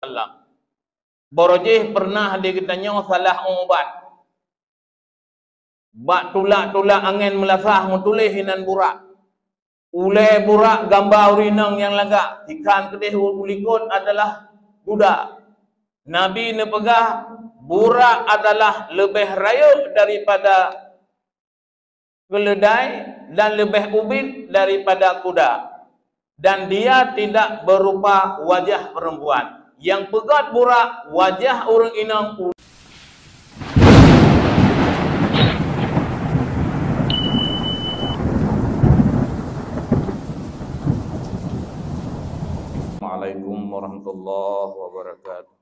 wasallam. Borojih pernah dikitanya salah ubat. Bak tulak-tulak angin melasah mutulih hinan burak. Ulai burak gambar urinang yang lagak. Ikan kedih ulikut adalah budak. Nabi nepegah burak adalah lebih rayuk daripada keledai dan lebih ubin daripada kuda. Dan dia tidak berupa wajah perempuan. Yang pegat burak wajah orang inang. Assalamualaikum warahmatullahi wabarakatuh.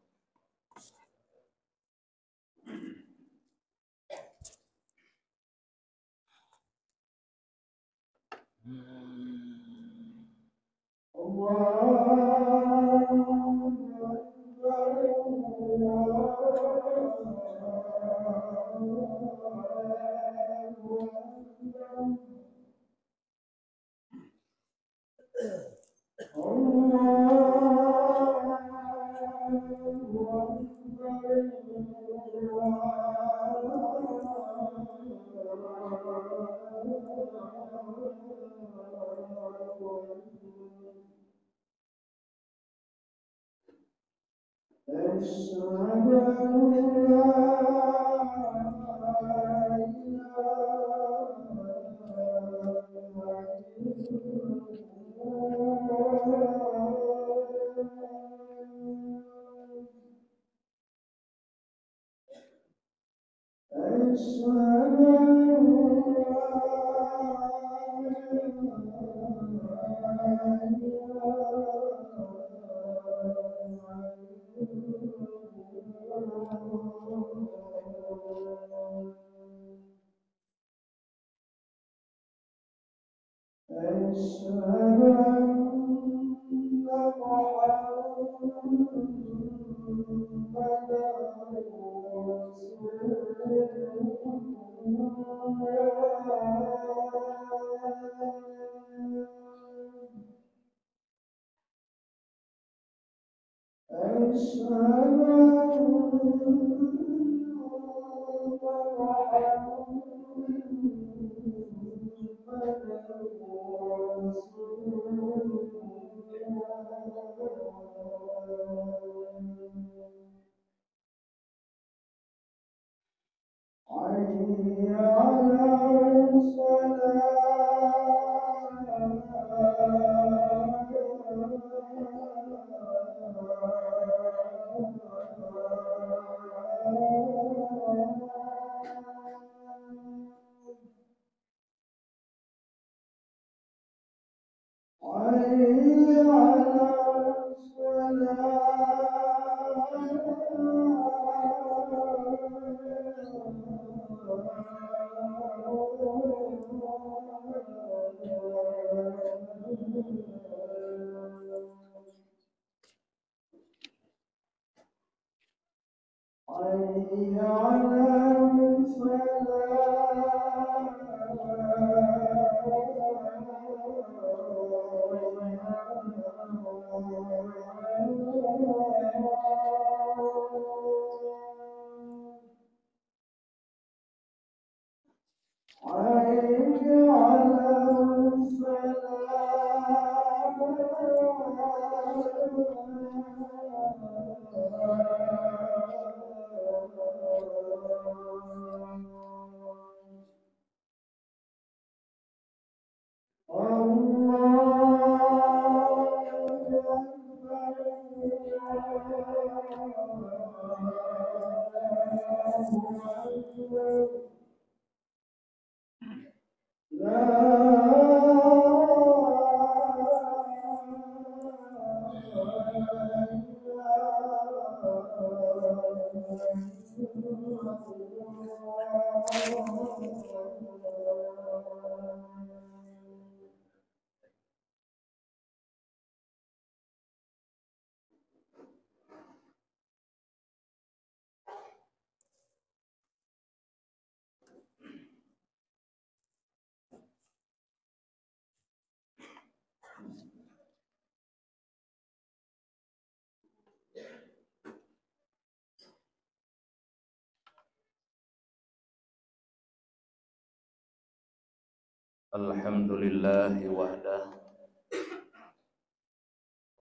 Alhamdulillahi wahdah.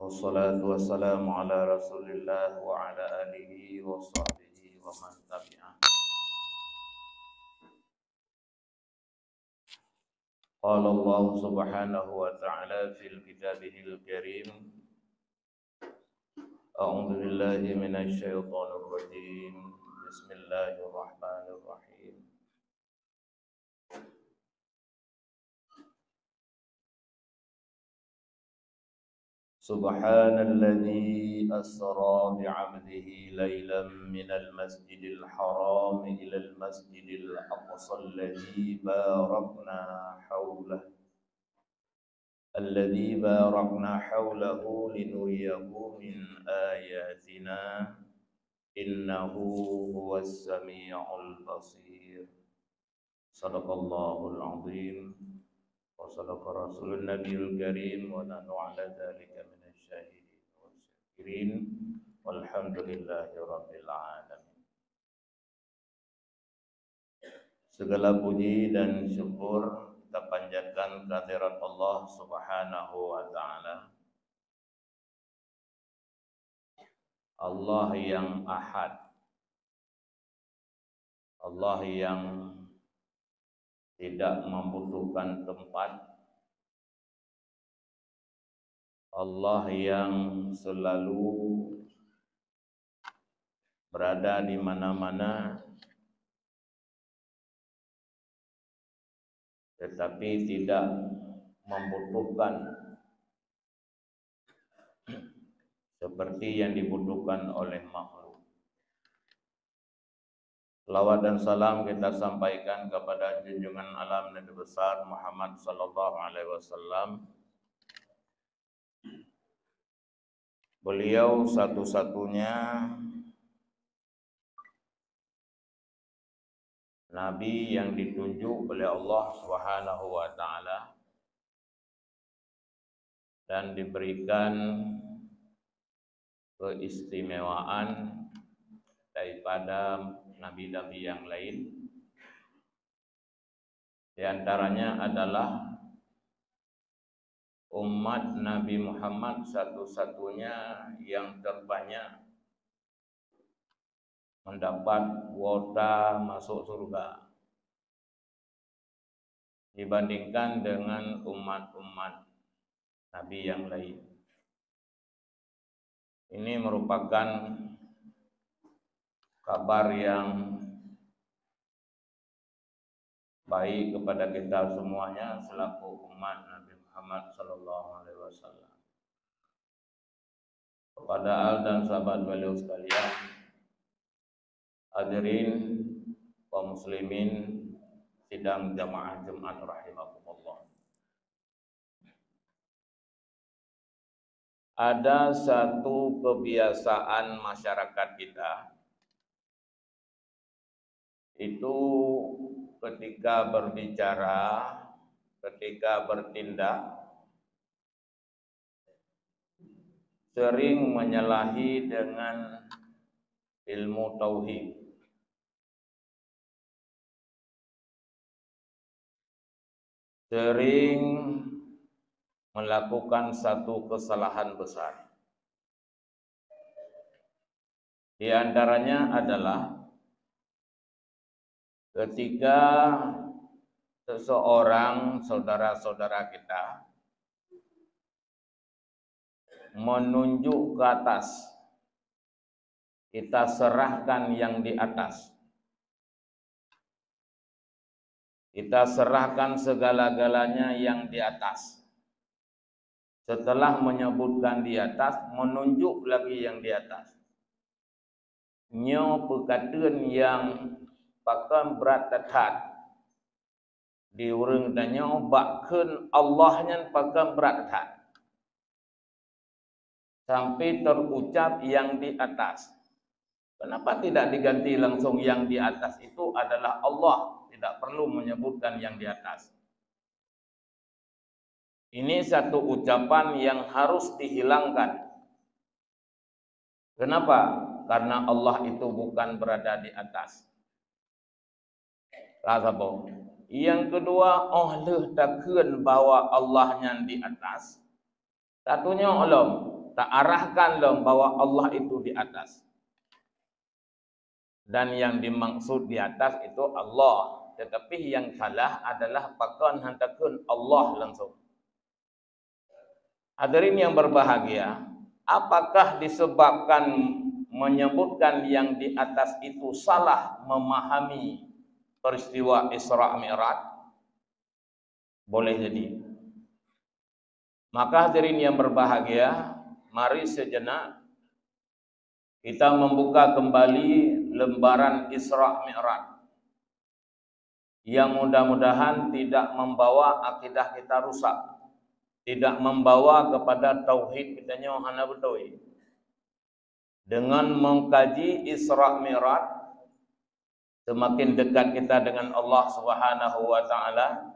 Wassalatu wassalamu ala rasulillah wa ala alihi wa sahbihi wa man tabi'ah. Qala Allah subhanahu wa ta'ala fil kitabihil karim. A'udzu billahi minasy syaithanir rajim. Bismillahirrahmanirrahim. Subhanalladzi asra bi'abdihi laylan minal masjidil haram ilal masjidil aqsa alladzi barakna hawlahu linuriyahu min ayatina innahu huwas sami'ul basir. Sadaqallahul azim. Wa sadaqa rasulun nabiyul karim wa nahnu ala dzalika minasy syahidin was syakirin walhamdulillahi rabbil alamin. Segala puji dan syukur kita panjatkan kehadirat Allah Subhanahu wa taala. Allah yang Ahad. Allah yang tidak membutuhkan tempat. Allah yang selalu berada di mana-mana, tetapi tidak membutuhkan seperti yang dibutuhkan oleh makhluk. Salawat dan salam kita sampaikan kepada junjungan alam Nabi besar Muhammad sallallahu alaihi wasallam. Beliau satu-satunya nabi yang ditunjuk oleh Allah Subhanahu wa taala dan diberikan keistimewaan daripada nabi-nabi yang lain. Di antaranya adalah umat Nabi Muhammad satu-satunya yang terbanyak mendapat kuota masuk surga dibandingkan dengan umat-umat Nabi yang lain. Ini merupakan kabar yang baik kepada kita semuanya selaku umat Nabi Muhammad sallallahu alaihi wasallam. Kepada al dan sahabat beliau sekalian, hadirin kaum muslimin sidang jamaah Jumat rahimakumullah. Ada satu kebiasaan masyarakat kita itu ketika berbicara, ketika bertindak sering menyalahi dengan ilmu tauhid. Sering melakukan satu kesalahan besar. Di antaranya adalah ketika seseorang saudara-saudara kita menunjuk ke atas, kita serahkan yang di atas. Kita serahkan segala-galanya yang di atas. Setelah menyebutkan di atas, menunjuk lagi yang di atas. Nyo perkataan yang bahkan berat tetat di urang danyo bahkan Allahnya bahkan berat tetat sampai terucap yang di atas. Kenapa tidak diganti langsung yang di atas itu adalah Allah, tidak perlu menyebutkan yang di atas. Ini satu ucapan yang harus dihilangkan. Kenapa? Karena Allah itu bukan berada di atas. Kasabo. Yang kedua, leh takkan bahawa Allah yang di atas. Satunya tak arahkan bahwa Allah itu di atas. Dan yang dimaksud di atas itu Allah. Tetapi yang salah adalah pakan hantakun Allah langsung. Hadirin yang berbahagia, apakah disebabkan menyebutkan yang di atas itu salah memahami peristiwa Isra Mi'raj? Boleh jadi. Maka hadirin yang berbahagia, mari sejenak kita membuka kembali lembaran Isra Mi'raj yang mudah-mudahan tidak membawa akidah kita rusak, tidak membawa kepada tauhid kita hana betul. Dengan mengkaji Isra Mi'raj, semakin dekat kita dengan Allah Subhanahu wa taala,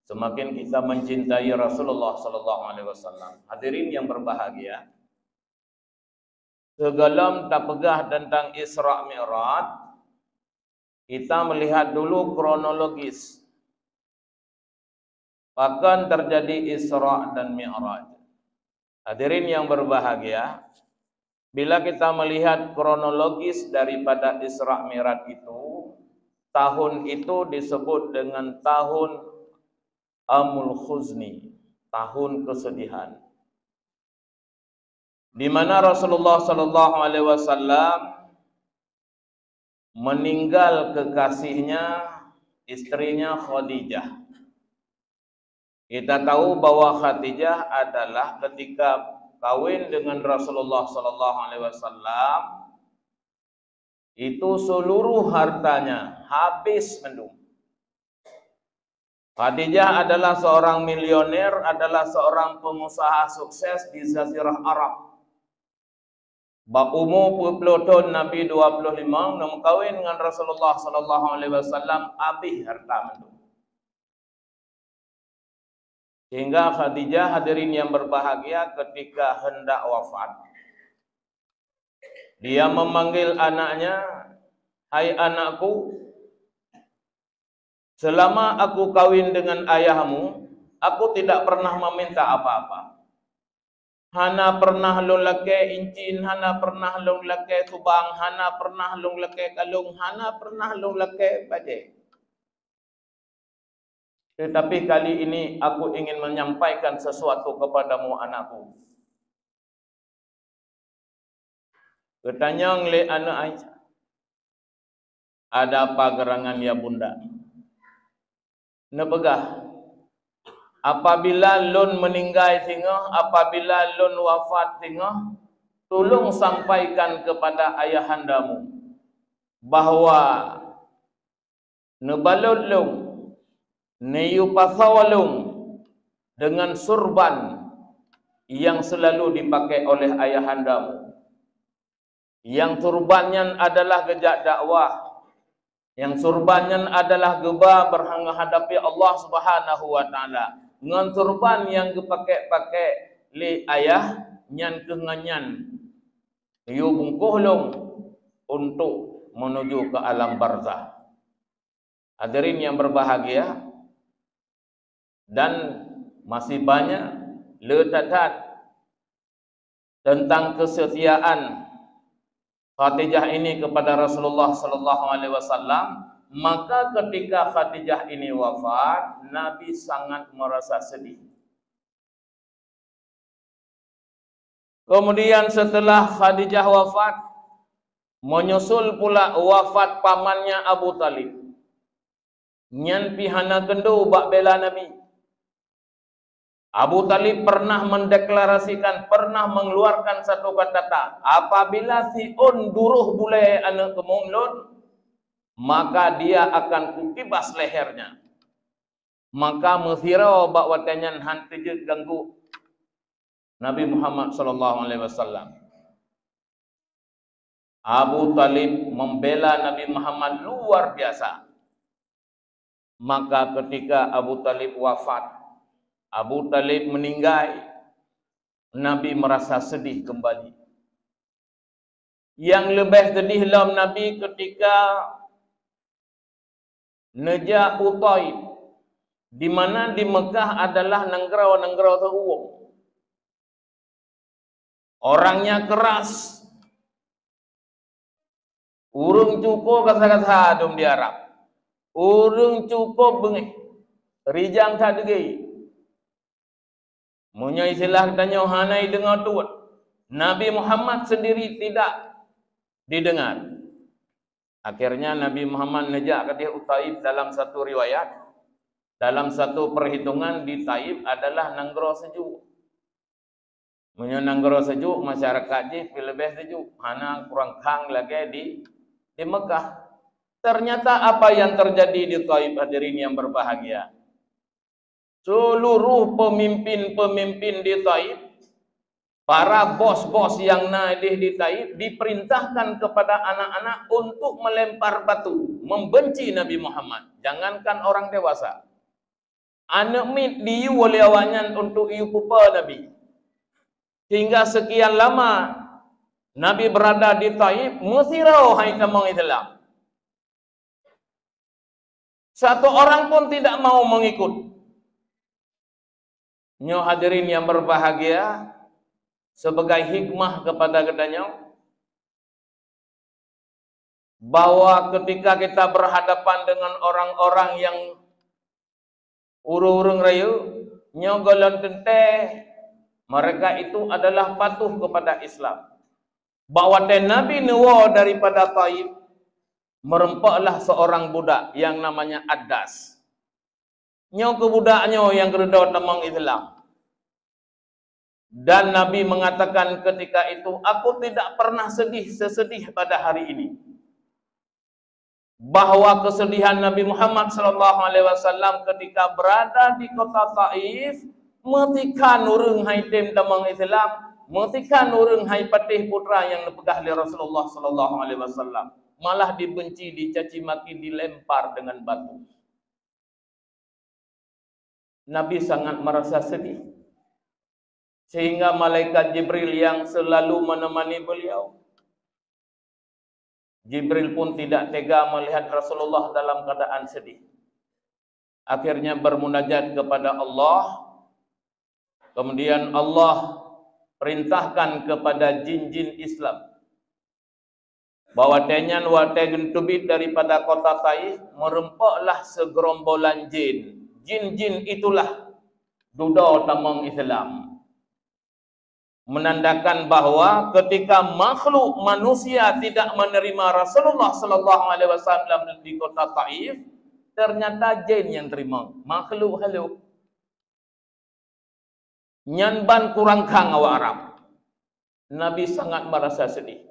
semakin kita mencintai Rasulullah sallallahu alaihi wasallam. Hadirin yang berbahagia, sebelum tak pegah tentang Isra Mi'raj, kita melihat dulu kronologis akan terjadi Isra dan Mi'raj. Hadirin yang berbahagia, bila kita melihat kronologis daripada Isra Mi'raj itu, tahun itu disebut dengan tahun Amul Khuzni, tahun kesedihan, di mana Rasulullah sallallahu alaihi wasallam meninggal kekasihnya, istrinya Khadijah. Kita tahu bahwa Khadijah adalah ketika kawin dengan Rasulullah sallallahu alaihi wasallam itu seluruh hartanya habis mendung. Khadijah adalah seorang milioner, adalah seorang pengusaha sukses di Jazirah Arab. Bak umur 20 tahun Nabi 25 nak kawin dengan Rasulullah sallallahu alaihi wasallam, habis harta mendung. Sehingga Khadijah, hadirin yang berbahagia, ketika hendak wafat, dia memanggil anaknya, "Hai anakku, selama aku kawin dengan ayahmu, aku tidak pernah meminta apa-apa. Hana pernah long lake incin, hana pernah long lake subang, hana pernah long lake kalung, hana pernah long lake bajai. Tetapi kali ini aku ingin menyampaikan sesuatu kepadamu anakku." Bertanya oleh anak Aisyah, "Ada apa gerangan ya bunda?" Nepegah, apabila lun meninggal tinggal, apabila lun wafat tinggal, tolong sampaikan kepada ayahandamu bahawa nebalot lung, neyupasawalung dengan surban yang selalu dipakai oleh ayahandamu. Yang surbannya adalah gejak dakwah, yang surbannya adalah geba berhadapi Allah Subhanahu wa taala. Ngan surban yang dipakai li ayah nyan kenganyan yu bungkuhlong untuk menuju ke alam barzah. Hadirin yang berbahagia, dan masih banyak letatat tentang kesetiaan Khadijah ini kepada Rasulullah sallallahu alaihi wasallam. Maka ketika Khadijah ini wafat, Nabi sangat merasa sedih. Kemudian setelah Khadijah wafat, menyusul pula wafat pamannya Abu Talib. Nyan pihana kendo bak bela Nabi. Abu Talib pernah mendeklarasikan, pernah mengeluarkan satu kata, apabila si on duruh bule anak kemumlun, maka dia akan kutibas lehernya. Maka mesirau bak watanyan hantu ganggu Nabi Muhammad sallallahu alaihi wasallam. Abu Talib membela Nabi Muhammad luar biasa. Maka ketika Abu Talib wafat, Abu Talib meninggal, Nabi merasa sedih kembali. Yang lebih sedih Nabi ketika Najah Utaib di mana di Mekah adalah negara-negara terowong. Orangnya keras. Urung cukup kata-kata adum di Arab. Urung cukup bengih. Rijang tak degi. Munya istilah katanya hanai dengar tuat. Nabi Muhammad sendiri tidak didengar. Akhirnya Nabi Muhammad nejak ke dia Taif dalam satu riwayat. Dalam satu perhitungan di Taif adalah negara sejuk. Munya negara sejuk masyarakat je lebih sejuk. Hana kurang kang lagi di Mekah. Ternyata apa yang terjadi di Taif hadirin yang berbahagia? Seluruh pemimpin-pemimpin di Taif, para bos-bos yang naik di Taif diperintahkan kepada anak-anak untuk melempar batu, membenci Nabi Muhammad. Jangankan orang dewasa. Anak mit diu oleh awaknya untuk iu pupa Nabi. Hingga sekian lama Nabi berada di Taif, mesirau hai tamang Islam. Satu orang pun tidak mau mengikut. Nyo hadirin yang berbahagia, sebagai hikmah kepada kedanya, bahwa ketika kita berhadapan dengan orang-orang yang urung-urung rayu, nyo golon tente, mereka itu adalah patuh kepada Islam. Bahwa Nabi Nuwa daripada Taif merempaklah seorang budak yang namanya Addas. Nyo ke budaknya yang keredau tamang Islam. Dan Nabi mengatakan ketika itu, aku tidak pernah sedih sesedih pada hari ini. Bahwa kesedihan Nabi Muhammad SAW ketika berada di kota Taif, metikan urung hai tim tamang Islam, metikan urung hai patih putra yang nepegah li Rasulullah SAW, malah dibenci, dicaci maki, dilempar dengan batu. Nabi sangat merasa sedih. Sehingga malaikat Jibril yang selalu menemani beliau, Jibril pun tidak tega melihat Rasulullah dalam keadaan sedih. Akhirnya bermunajat kepada Allah. Kemudian Allah perintahkan kepada jin-jin Islam bahwa tenyan wa tegentubit daripada kota Taif merempaklah segerombolan jin. Jin-jin itulah duda tamang Islam. Menandakan bahwa ketika makhluk manusia tidak menerima Rasulullah SAW di kota Taif, ternyata jin yang terima. Makhluk halu. Nyanban kurang kang awak Arab. Nabi sangat merasa sedih.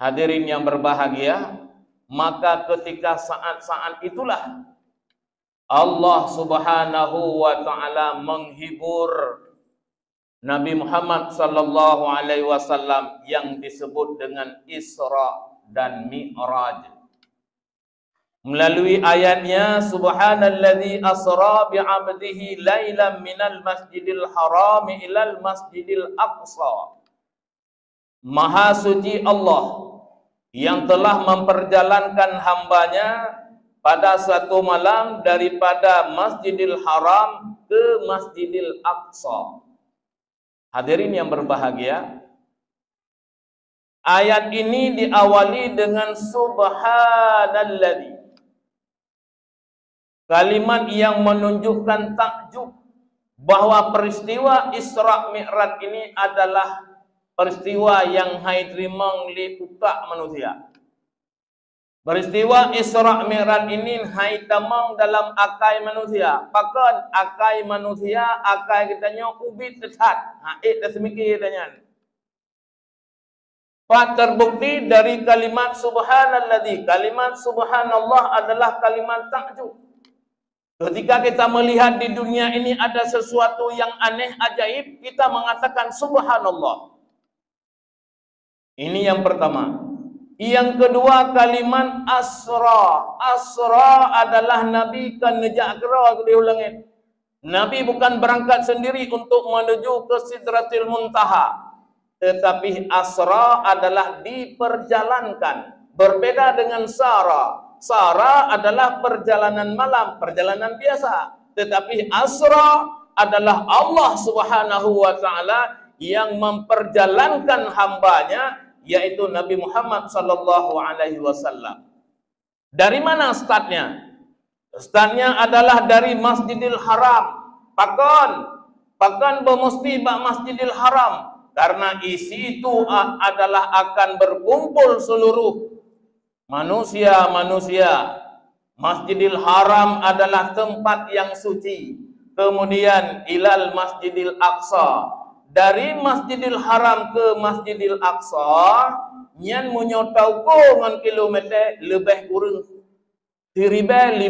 Hadirin yang berbahagia, maka ketika saat-saat itulah Allah Subhanahu wa taala menghibur Nabi Muhammad sallallahu alaihi wasallam yang disebut dengan Isra dan Mi'raj. Melalui ayatnya, subhanalladzi asra bi'abdihi lailan minal masjidil haram ilal masjidil aqsa. Maha suci Allah yang telah memperjalankan hambanya pada satu malam daripada Masjidil Haram ke Masjidil Aqsa. Hadirin yang berbahagia, ayat ini diawali dengan subhanalladzi. Kalimat yang menunjukkan takjub bahwa peristiwa Isra Mi'raj ini adalah peristiwa yang hai terimang li utak manusia. Peristiwa Isra Mi'raj ini hai tamang dalam akai manusia. Bahkan akai manusia, akai kitanya ubit tesat. Tersmiki kitanya. Pak terbukti dari kalimat subhanalladzi. Kalimat subhanallah adalah kalimat takjub. Ketika kita melihat di dunia ini ada sesuatu yang aneh, ajaib, kita mengatakan subhanallah. Ini yang pertama. Yang kedua kalimat asra. Asra adalah Nabi kan nejak kera di langit. Nabi bukan berangkat sendiri untuk menuju ke Sidratil Muntaha. Tetapi asra adalah diperjalankan. Berbeda dengan sara. Sara adalah perjalanan malam, perjalanan biasa. Tetapi asra adalah Allah Subhanahu wa taala yang memperjalankan hambanya, yaitu Nabi Muhammad sallallahu alaihi wasallam. Dari mana startnya? Startnya adalah dari Masjidil Haram. Pakan bermesti bak Masjidil Haram, karena isi itu adalah akan berkumpul seluruh manusia. Masjidil Haram adalah tempat yang suci. Kemudian ilal Masjidil Aqsa. Dari Masjidil Haram ke Masjidil Aqsa, nyan menyotau ko ngan kilometer lebih kurang 1.500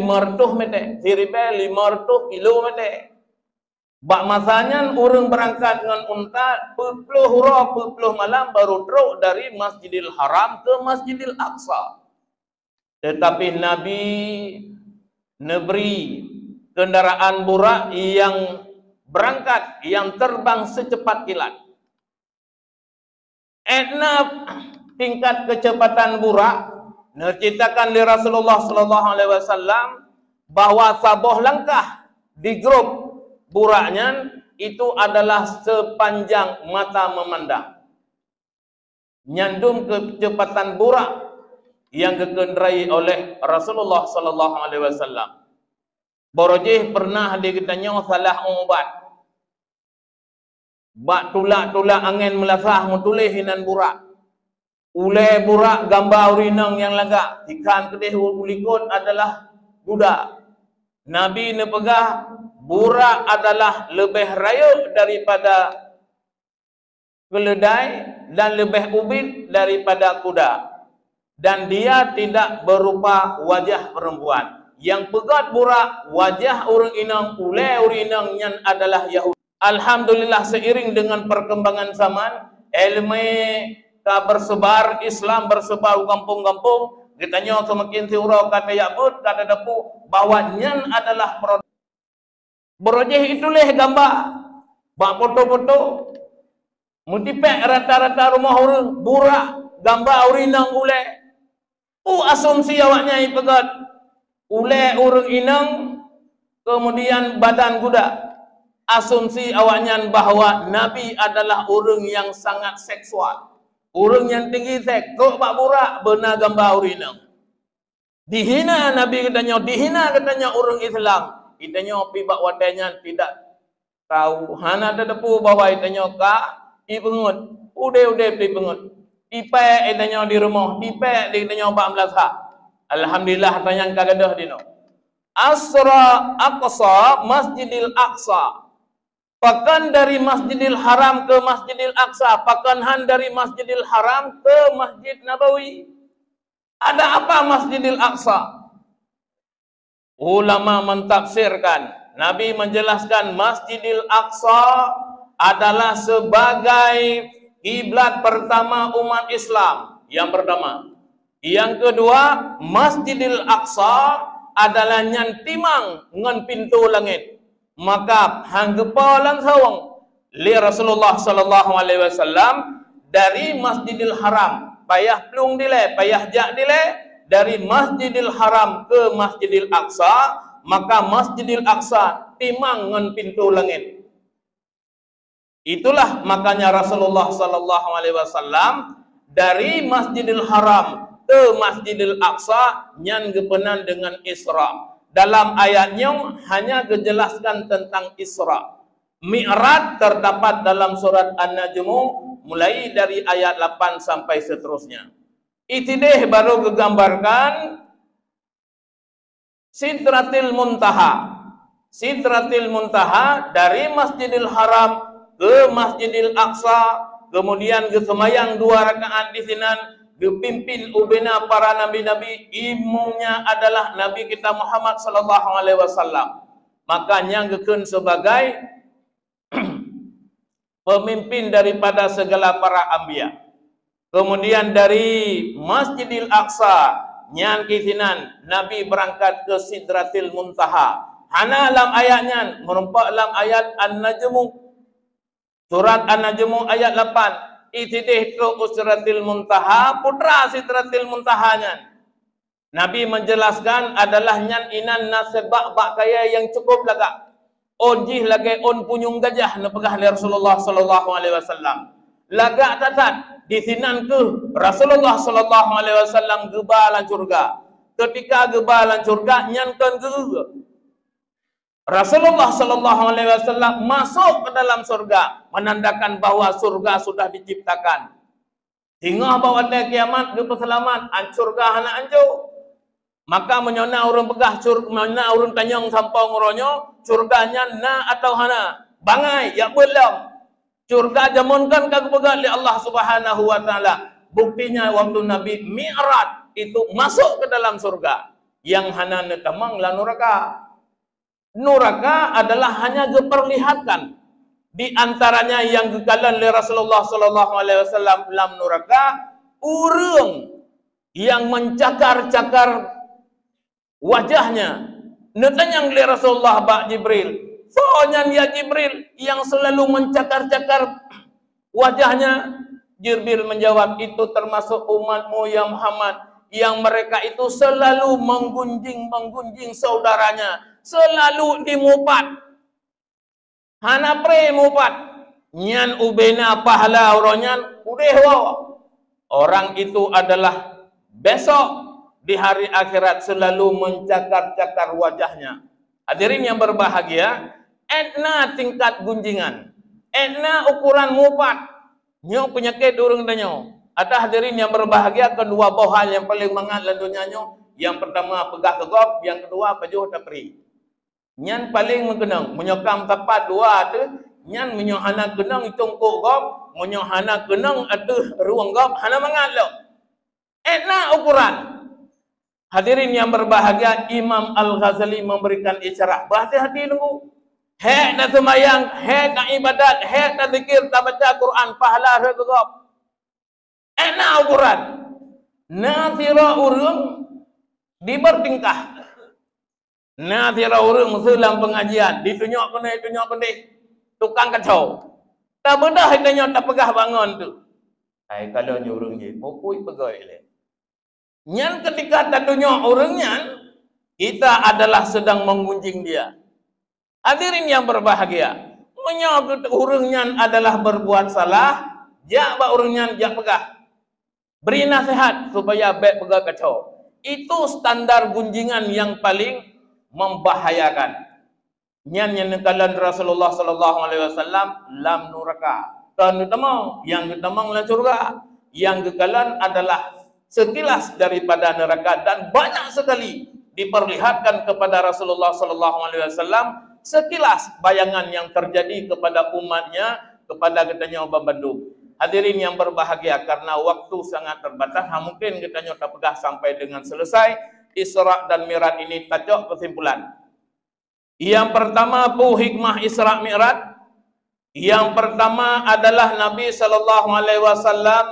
meter, 1.500 kilometer. Bak masanya orang berangkat dengan unta, puluh huruf, puluh malam baru truk dari Masjidil Haram ke Masjidil Aqsa. Tetapi Nabi neberi kendaraan burak yang berangkat, yang terbang secepat kilat. Etna tingkat kecepatan burak, menceritakan di Rasulullah sallallahu alaihi wasallam bahwa sabuh langkah di grup buraknya itu adalah sepanjang mata memandang. Nyandung kecepatan burak yang dikendarai oleh Rasulullah sallallahu alaihi wasallam. Borojih pernah dikitanya salah ubat. Bak tulak angin melasah mutulih hinan burak. Ule burak gambar urinang yang lagak. Ikan kedih ulikut adalah kuda. Nabi nepegah burak adalah lebih rayuk daripada keledai dan lebih ubit daripada kuda. Dan dia tidak berupa wajah perempuan. Yang pegat burak wajah orang inang, ule orang inang yang adalah Yahudi. Alhamdulillah, seiring dengan perkembangan zaman, ilmu bersebar, Islam bersebar kampung-kampung, ditanya semakin tiurau kata yakbut, kata depu, bahwa nyan adalah produk. Berojeh itulah gambar, bak foto-foto, mutipek rata-rata rumah orang, burak, gambar urinang ule. Asumsi awaknya ipegat, ule orang inang, kemudian badan kuda. Asumsi awaknya bahwa Nabi adalah orang yang sangat seksual. Orang yang tinggi seks, kok bak burak, benar gambar urinang. Dihina Nabi katanya, dihina katanya orang Islam. Itanya pibak wadanya tidak tahu. Hana ada depu bahwa itanya kak, ipengut. Udah ipengut. Ipe itanya di rumah, ipe itanya 14 hak. Alhamdulillah tanya kagadah dino. Asra Aqsa, Masjidil Aqsa. Pakan dari Masjidil Haram ke Masjidil Aqsa, pakanhan dari Masjidil Haram ke Masjid Nabawi. Ada apa Masjidil Aqsa? Ulama mentafsirkan, Nabi menjelaskan Masjidil Aqsa adalah sebagai kiblat pertama umat Islam. Yang pertama. Yang kedua, Masjidil Aqsa adalah nyantimang ngan pintu langit. Maka hanggepa lang sawang li Rasulullah sallallahu alaihi wasallam dari Masjidil Haram payah plung dile, payah jak dile, dari Masjidil Haram ke Masjidil Aqsa, maka Masjidil Aqsa timang ngan pintu langit. Itulah makanya Rasulullah sallallahu alaihi wasallam dari Masjidil Haram ke Masjidil Aqsa nyan gepenan dengan Isra. Dalam ayatnya hanya dijelaskan tentang Isra. Mi'raj terdapat dalam surat An-Najm mulai dari ayat 8 sampai seterusnya. Itu deh baru digambarkan Sidratil Muntaha. Sidratil Muntaha dari Masjidil Haram ke Masjidil Aqsa, kemudian semayang 2 rakaat di sinan. Dipimpin ubena para nabi-nabi, imamnya adalah Nabi kita Muhammad sallallahu alaihi wasallam. Makanya ngeken sebagai pemimpin daripada segala para anbiya. Kemudian dari Masjidil Aqsa nyan kisinan Nabi berangkat ke Sidratil Muntaha. Hana dalam ayatnya merumpak dalam ayat An-Najm. Surat An-Najm ayat 8. Itidih ke Sidratil Muntaha, putra Sidratil Muntahanya. Nabi menjelaskan adalah nyan inan nasebak bak kaya yang cukup lagak. On jih lagi on punyung gajah na pegah li Rasulullah sallallahu alaihi wasallam. Lagak tatat di sinan ke Rasulullah sallallahu alaihi wasallam gebalan surga. Ketika gebalan surga nyan kan Rasulullah sallallahu alaihi wasallam masuk ke dalam surga, menandakan bahwa surga sudah diciptakan. Hingga bawa dia kiamat ke selamat, surga hana anjo. Maka menyona urun pegah surga, menyona urun tanyang sampau ngoronyo, surganya na atau hana. Bangai ya belum. Surga jamunkan kagak pegah li Allah Subhanahu wa taala. Buktinya waktu Nabi Mi'raj itu masuk ke dalam surga. Yang hana netamang la neraka. Neraka adalah hanya diperlihatkan. Di antaranya yang gekalan oleh Rasulullah sallallahu alaihi wasallam dalam neraka, urang yang mencakar-cakar wajahnya. Netanyang oleh Rasulullah bak Jibril. Soalnya ya Jibril yang selalu mencakar-cakar wajahnya. Jibril menjawab, itu termasuk umatmu ya Muhammad, yang mereka itu selalu menggunjing saudaranya, selalu dimupat. Hana pre mupat. Nyan ubena pahala oronyan udewa. Orang itu adalah besok di hari akhirat selalu mencakar-cakar wajahnya. Hadirin yang berbahagia, etna tingkat gunjingan, etna ukuran mupat. Nyo penyakit urang danyo. Ada hadirin yang berbahagia, kedua bohal yang paling mangat landunya nyo. Yang pertama pegah kegop, yang kedua pajuh tapri. Nyan paling mengenang, menyokam tepat dua tu, nyan menyohana kenang tungkuk gop, menyohana kenang atuh ruang gop, hana mangat lo. Etna ukuran. Hadirin yang berbahagia, Imam Al-Ghazali memberikan isyarat. Berhati-hati nunggu. Hek na semayang, hek na ibadat, hek na zikir, tak baca Quran, pahala regop. Etna ukuran. Nazira urung dibertingkah. Nazira urung selam pengajian, ditunjuk kene, tukang kacau. Tak bedah hidanya tak pegah bangun tu. Hai kalau nyurung je, pokoi pegoi le. Nyan ketika tak tunjuk orangnya, kita adalah sedang mengunjing dia. Hadirin yang berbahagia, menyokut orangnya adalah berbuat salah, jak ba orangnya jak pegah. Beri nasihat supaya baik pegah kacau. Itu standar gunjingan yang paling membahayakan. Nyan yang nekalan Rasulullah sallallahu alaihi wasallam lam neraka. Dan yang ketamang la surga. Yang kekalan adalah sekilas daripada neraka dan banyak sekali diperlihatkan kepada Rasulullah sallallahu alaihi wasallam sekilas bayangan yang terjadi kepada umatnya, kepada katanya Ubah Bandung. Hadirin yang berbahagia, karena waktu sangat terbatas, mungkin kita nyata pegah sampai dengan selesai Isra dan Mi'raj ini tajuk kesimpulan. Yang pertama pu hikmah Isra Mi'raj. Yang pertama adalah Nabi sallallahu alaihi wasallam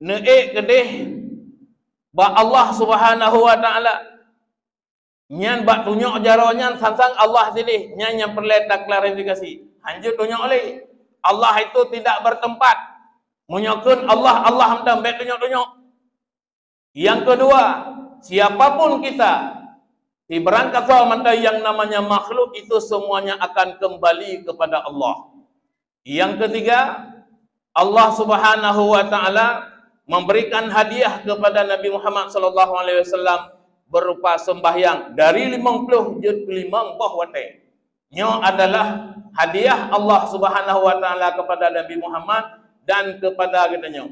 neek kedeh ba Allah Subhanahu wa taala. Nyan bak tunjuk jaronyan sansang Allah sini, nyan yang perlu tak klarifikasi. Hanjut tunjuk oleh Allah itu tidak bertempat. Menyokun Allah hamdan baik tunjuk-tunjuk. Yang kedua, siapapun kita di berangkat mata yang namanya makhluk itu semuanya akan kembali kepada Allah. Yang ketiga, Allah Subhanahu wa taala memberikan hadiah kepada Nabi Muhammad sallallahu alaihi wasallam berupa sembahyang dari 50 juz 5 wate. Nyo adalah hadiah Allah Subhanahu wa taala kepada Nabi Muhammad dan kepada katanya.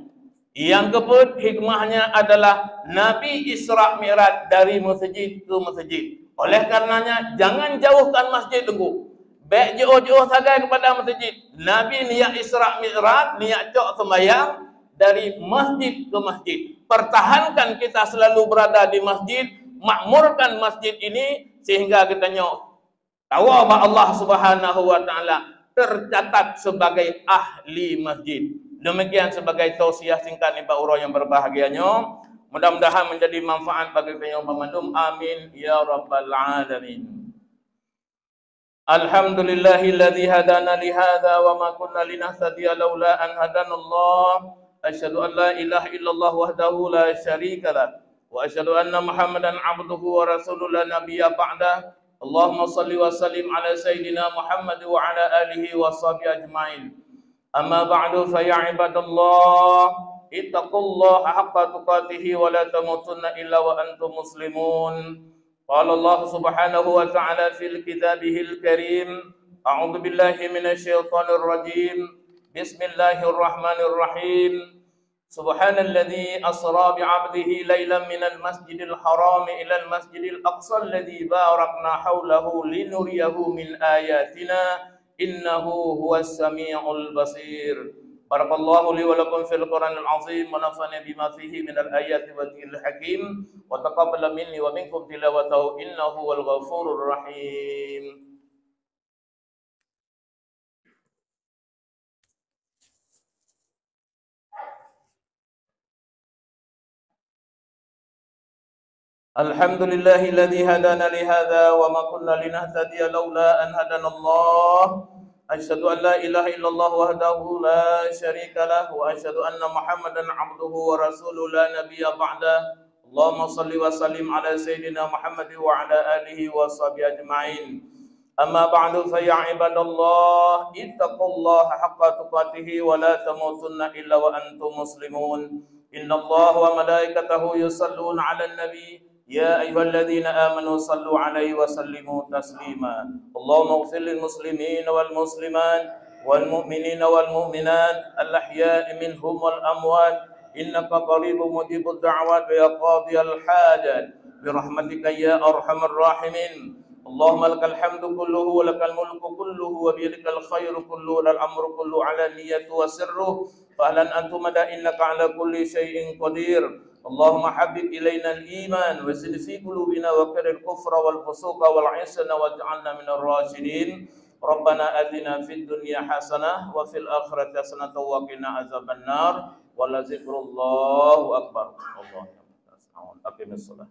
Yang keempat hikmahnya adalah Nabi Isra Mi'raj dari masjid ke masjid. Oleh karenanya jangan jauhkan masjid tunggu. Baik jauh-jauh saja kepada masjid. Nabi niat Isra Mi'raj, niat cok sembahyang dari masjid ke masjid. Pertahankan kita selalu berada di masjid, makmurkan masjid ini sehingga kita tahu bahwa Allah Subhanahu wa taala tercatat sebagai ahli masjid. Demikian sebagai tausiah singkat ni Pak Uro yang berbahagianya. Mudah-mudahan menjadi manfaat bagi kita pemandum. Amin ya rabbal alamin. Alhamdulillahilladzi hadana li hadza wa ma kunna linahtadiya laula an hadanallah. Asyhadu an la ilaha illallah wahdahu la syarika lah. وأشهد أن محمدا عبده ورسوله لا نبي بعده. اللهم صل وسلم على سيدنا محمد وعلى آله وصحبه أجمعين. أما بعد فيا عباد الله اتقوا الله حق تقاته ولا تموتن إلا وأنتم مسلمون. قال الله سبحانه وتعالى في كتابه الكريم: أعوذ بالله من الشيطان الرجيم. بسم الله الرحمن الرحيم. سبحان الذي أسرى بعبده ليلا من المسجد الحرام إلى المسجد الأقصى الذي باركنا حوله لنريه من آياتنا إنه هو السميع البصير. بارك الله لي ولكم في القرآن العظيم ونفعني بما فيه من الآيات والذكر الحكيم وتقبل مني ومنكم تلاوته إنه هو الغفور الرحيم. الحمد لله الذي هدانا لهذا وما كنا لنهتدي لولا أن هدانا الله. أشهد أن لا إله إلا الله وحده لا شريك له وأشهد أن محمدا عبده ورسوله لا نبي بعده. اللهم صل وسلم على سيدنا محمد وعلى آله وصحبه أجمعين. أما بعد فيا عباد الله اتقوا الله حق تقاته ولا تموتن إلا وأنتم مسلمون. إن الله وملائكته يصلون على النبي يا أيها الذين آمنوا صلوا عليه وسلموا تسليما. اللهم اغفر للمسلمين والمسلمات والمؤمنين والمؤمنات الأحياء منهم والأموات إنك قريب مجيب الدعوات ويا قاضي الحاجات برحمتك يا أرحم الراحمين. اللهم لك الحمد كله ولك الملك كله وبيدك الخير كله والأمر كله على نيته وسره فأهلا أنتم إنك على كل شيء قدير. اللهم حبب إلينا الإيمان وزد في قلوبنا وكره الكفر والفسوق والعصيان واجعلنا من الراشدين. ربنا آتنا في الدنيا حسنة وفي الآخرة حسنة وقنا عذاب النار ولذكر الله أكبر. الله أقم الصلاة.